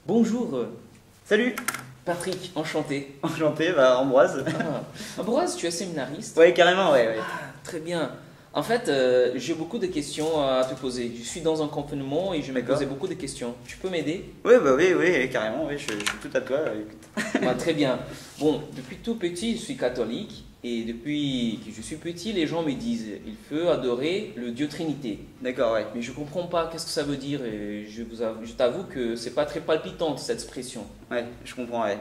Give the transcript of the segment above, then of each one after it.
Bonjour, Salut, Patrick, enchanté. enchanté, Ambroise. Ambroise, tu es séminariste? Ouais, carrément, ouais. Très bien. En fait, j'ai beaucoup de questions à te poser. Je suis dans un confinement et je me D'accord. posais beaucoup de questions. Tu peux m'aider? Oui, carrément, oui, je suis tout à toi. Écoute. Très bien. Bon, depuis tout petit, je suis catholique et depuis que je suis petit, les gens me disent il faut adorer le Dieu Trinité. D'accord, ouais. Mais je comprends pas qu'est-ce que ça veut dire et je t'avoue que c'est pas très palpitant cette expression. Ouais, je comprends, ouais.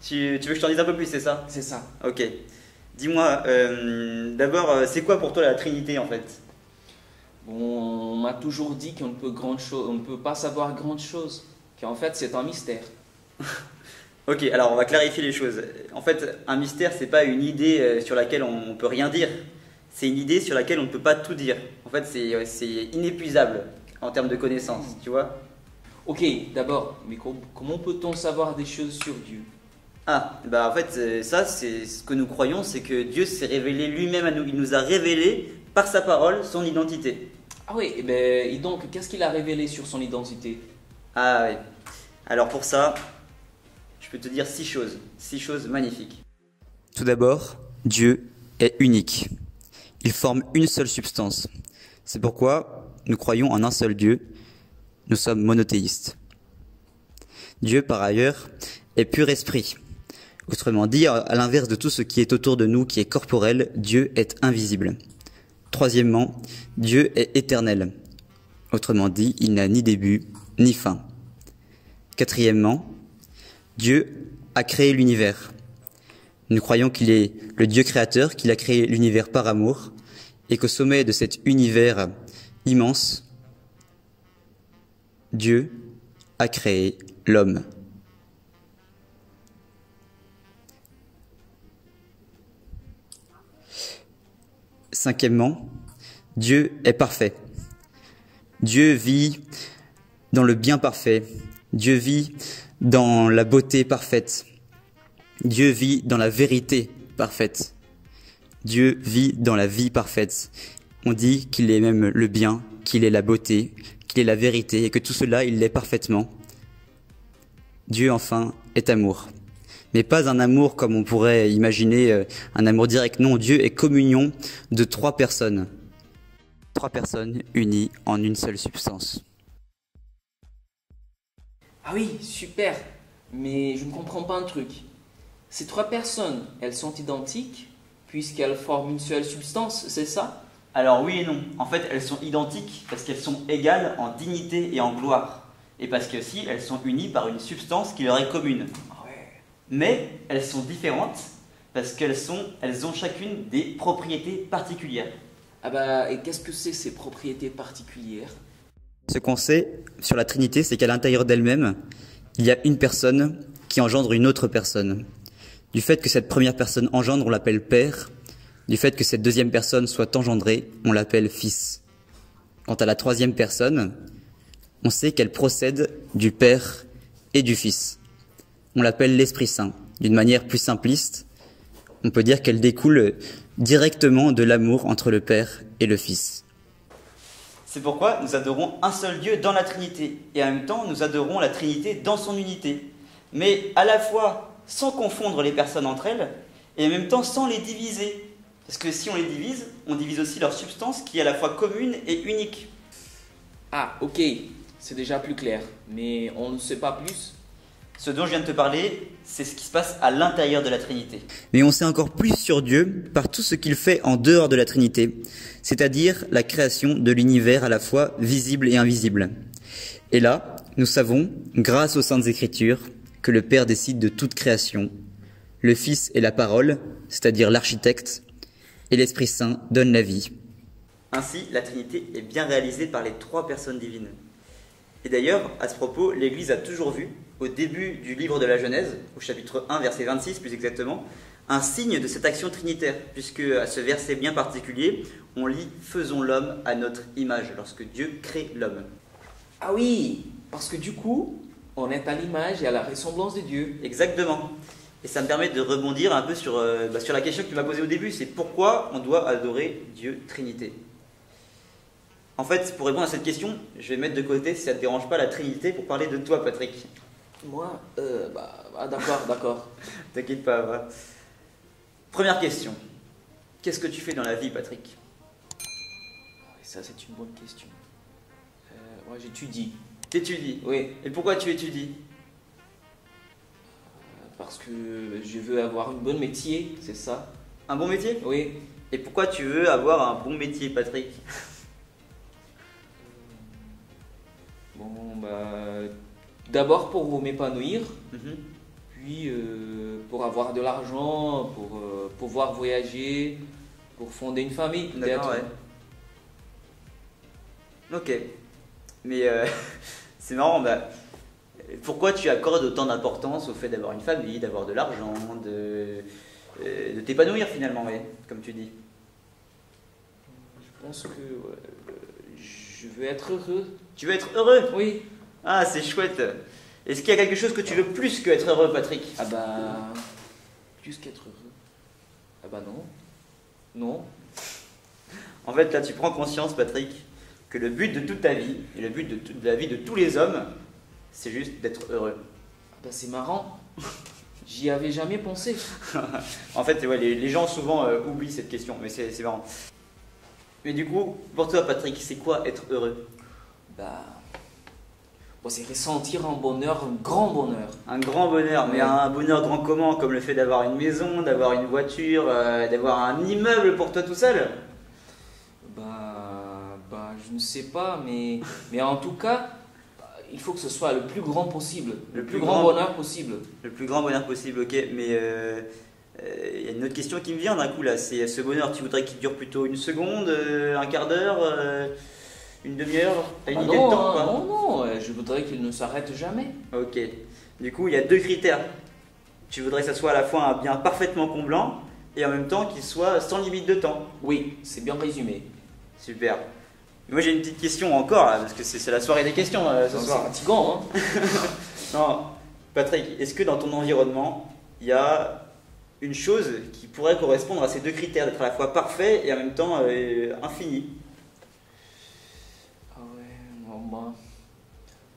Tu veux que je t'en dise un peu plus, c'est ça? C'est ça. Ok. Dis-moi, d'abord, c'est quoi pour toi la Trinité en fait? Bon, on m'a toujours dit on ne peut pas savoir grande chose, qu'en fait c'est un mystère. Ok, alors on va clarifier les choses. En fait, un mystère, c'est pas une idée sur laquelle on peut rien dire. C'est une idée sur laquelle on ne peut pas tout dire. En fait, c'est inépuisable en termes de connaissances, tu vois? Ok, d'abord, mais comment peut-on savoir des choses sur Dieu? Ah, bah en fait, ça, c'est ce que nous croyons, c'est que Dieu s'est révélé lui-même à nous. Il nous a révélé par sa parole son identité. Ah oui, et donc qu'est-ce qu'il a révélé sur son identité? Ah oui. Alors pour ça, je peux te dire 6 choses magnifiques. Tout d'abord, Dieu est unique. Il forme une seule substance. C'est pourquoi nous croyons en un seul Dieu. Nous sommes monothéistes. Dieu, par ailleurs, est pur esprit. Autrement dit, à l'inverse de tout ce qui est autour de nous, qui est corporel, Dieu est invisible. Troisièmement, Dieu est éternel. Autrement dit, il n'a ni début ni fin. Quatrièmement, Dieu a créé l'univers. Nous croyons qu'il est le Dieu créateur, qu'il a créé l'univers par amour, et qu'au sommet de cet univers immense, Dieu a créé l'homme. Cinquièmement, Dieu est parfait. Dieu vit dans le bien parfait. Dieu vit dans la beauté parfaite. Dieu vit dans la vérité parfaite. Dieu vit dans la vie parfaite. On dit qu'il est même le bien, qu'il est la beauté, qu'il est la vérité et que tout cela, il l'est parfaitement. Dieu, enfin, est amour. Mais pas un amour comme on pourrait imaginer, un amour direct. Non, Dieu est communion de 3 personnes. 3 personnes unies en une seule substance. Ah oui, super, mais je ne comprends pas un truc. Ces 3 personnes, elles sont identiques puisqu'elles forment une seule substance, c'est ça? Alors oui et non. En fait, elles sont identiques parce qu'elles sont égales en dignité et en gloire. Et parce que si, elles sont unies par une substance qui leur est commune. Ah ouais. Mais elles sont différentes parce elles ont chacune des propriétés particulières. Et qu'est-ce que c'est ces propriétés particulières? Ce qu'on sait sur la Trinité, c'est qu'à l'intérieur d'elle-même, il y a une personne qui engendre une autre personne. Du fait que cette première personne engendre, on l'appelle Père. Du fait que cette deuxième personne soit engendrée, on l'appelle Fils. Quant à la troisième personne, on sait qu'elle procède du Père et du Fils. On l'appelle l'Esprit Saint. D'une manière plus simpliste, on peut dire qu'elle découle directement de l'amour entre le Père et le Fils. C'est pourquoi nous adorons un seul Dieu dans la Trinité, et en même temps nous adorons la Trinité dans son unité, mais à la fois sans confondre les personnes entre elles, et en même temps sans les diviser. Parce que si on les divise, on divise aussi leur substance qui est à la fois commune et unique. Ah, ok, c'est déjà plus clair, mais on ne sait pas plus. Ce dont je viens de te parler, c'est ce qui se passe à l'intérieur de la Trinité. Mais on sait encore plus sur Dieu par tout ce qu'il fait en dehors de la Trinité, c'est-à-dire la création de l'univers à la fois visible et invisible. Et là, nous savons, grâce aux Saintes Écritures, que le Père décide de toute création, le Fils est la parole, c'est-à-dire l'architecte, et l'Esprit Saint donne la vie. Ainsi, la Trinité est bien réalisée par les 3 personnes divines. Et d'ailleurs, à ce propos, l'Église a toujours vu, au début du livre de la Genèse, au chapitre 1, verset 26 plus exactement, un signe de cette action trinitaire, puisque à ce verset bien particulier, on lit « Faisons l'homme à notre image », lorsque Dieu crée l'homme. Ah oui, parce que du coup, on est à l'image et à la ressemblance de Dieu. Exactement. Et ça me permet de rebondir un peu sur la question que tu m'as posée au début, c'est pourquoi on doit adorer Dieu Trinité. En fait, pour répondre à cette question, je vais mettre de côté, si ça te dérange pas, la Trinité pour parler de toi, Patrick. Moi, d'accord. T'inquiète pas, va. Première question. Qu'est-ce que tu fais dans la vie, Patrick? Ça, c'est une bonne question. Moi, j'étudie. T'étudies? Oui, Et pourquoi tu étudies? parce que je veux avoir un bon métier, c'est ça. Un bon métier? Oui. Et pourquoi tu veux avoir un bon métier, Patrick? Bon, d'abord pour m'épanouir, Mhm. puis pour avoir de l'argent, pour pouvoir voyager, pour fonder une famille, D'accord, peut-être. ouais. Ok. Mais c'est marrant, pourquoi tu accordes autant d'importance au fait d'avoir une famille, d'avoir de l'argent, de t'épanouir finalement, ouais, comme tu dis? Je pense que je veux être heureux. Tu veux être heureux? Oui. Ah, c'est chouette. Est-ce qu'il y a quelque chose que tu veux plus que être heureux, Patrick? Ah plus qu'être heureux. Ah non. Non. En fait, là, tu prends conscience, Patrick, que le but de toute ta vie, et le but de la vie de tous les hommes, c'est juste d'être heureux. C'est marrant. J'y avais jamais pensé. En fait, ouais, les gens souvent oublient cette question, mais c'est marrant. Mais du coup, pour toi, Patrick, c'est quoi être heureux? C'est ressentir un bonheur, un grand bonheur. Un grand bonheur, mais Ouais. un bonheur grand comment? Comme le fait d'avoir une maison, d'avoir une voiture, d'avoir un immeuble pour toi tout seul? Je ne sais pas, mais en tout cas, il faut que ce soit le plus grand possible, le plus grand bonheur possible. Le plus grand bonheur possible, ok, mais il y a une autre question qui me vient d'un coup là, c'est ce bonheur, tu voudrais qu'il dure plutôt une seconde, un quart d'heure, une demi-heure? T'as une idée de temps ou pas? Non, je voudrais qu'il ne s'arrête jamais. Ok, du coup il y a deux critères. Tu voudrais que ça soit à la fois un bien parfaitement comblant et en même temps qu'il soit sans limite de temps. Oui, c'est bien résumé. Super. Moi j'ai une petite question encore là, parce que c'est la soirée des questions ce C'est soir. fatigant, hein. Non, Patrick, est-ce que dans ton environnement, il y a une chose qui pourrait correspondre à ces deux critères, d'être à la fois parfait et en même temps infini? Ah ouais, moi,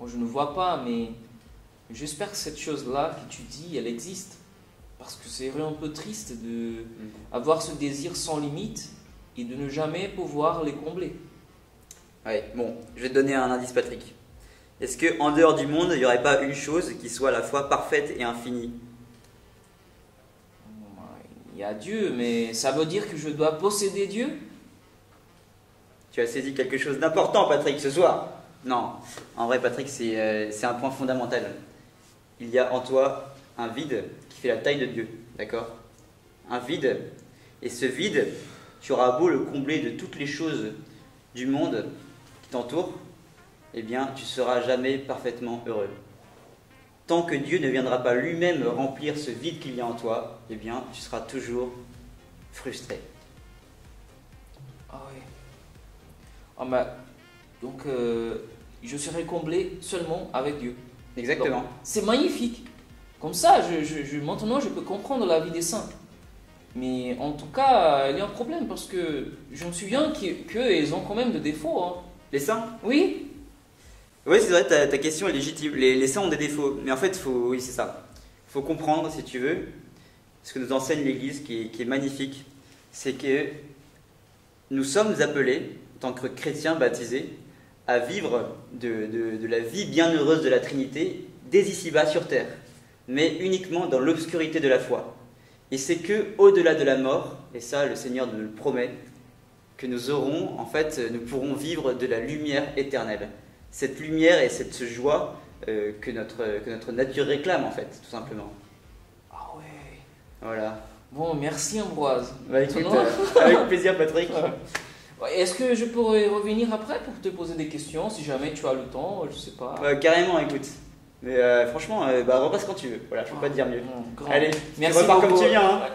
je ne vois pas, mais j'espère que cette chose-là que tu dis, elle existe. Parce que c'est un peu triste de avoir ce désir sans limite et de ne jamais pouvoir les combler. Ouais, bon, je vais te donner un indice, Patrick. Est-ce qu'en dehors du monde, il n'y aurait pas une chose qui soit à la fois parfaite et infinie? Il y a Dieu, mais ça veut dire que je dois posséder Dieu? Tu as saisi quelque chose d'important, Patrick, ce soir? Non, en vrai, Patrick, c'est un point fondamental. Il y a en toi un vide qui fait la taille de Dieu, d'accord? Un vide, et ce vide, tu auras beau le combler de toutes les choses du monde qui t'entourent, eh bien, tu seras jamais parfaitement heureux. Tant que Dieu ne viendra pas lui-même remplir ce vide qu'il y a en toi, eh bien, tu seras toujours frustré. Ah ouais. Donc, je serai comblé seulement avec Dieu. Exactement. Donc, c'est magnifique. Comme ça, maintenant, je peux comprendre la vie des saints. Mais en tout cas, il y a un problème parce que je me souviens qu'ils ont quand même des défauts. Hein. Les saints? Oui. Oui, c'est vrai, ta question est légitime. Les saints ont des défauts. Mais en fait, oui, c'est ça. Il faut comprendre, si tu veux, ce que nous enseigne l'Église, qui est magnifique. C'est que nous sommes appelés, en tant que chrétiens baptisés, à vivre de la vie bienheureuse de la Trinité dès ici-bas sur terre, mais uniquement dans l'obscurité de la foi. Et c'est que au-delà de la mort, et ça le Seigneur nous le promet, que nous aurons, en fait, nous pourrons vivre de la lumière éternelle. Cette lumière et cette joie que notre nature réclame, en fait, tout simplement. Ah ouais. Voilà. Bon, merci Ambroise. Bah écoute, Maintenant- avec plaisir, Patrick. Ouais, est-ce que je pourrais revenir après pour te poser des questions si jamais tu as le temps? Je sais pas. Carrément, écoute. Mais franchement, repasse quand tu veux. Voilà, je peux pas te dire mieux. Grand. Allez, Merci tu repars beaucoup. comme tu viens. Hein.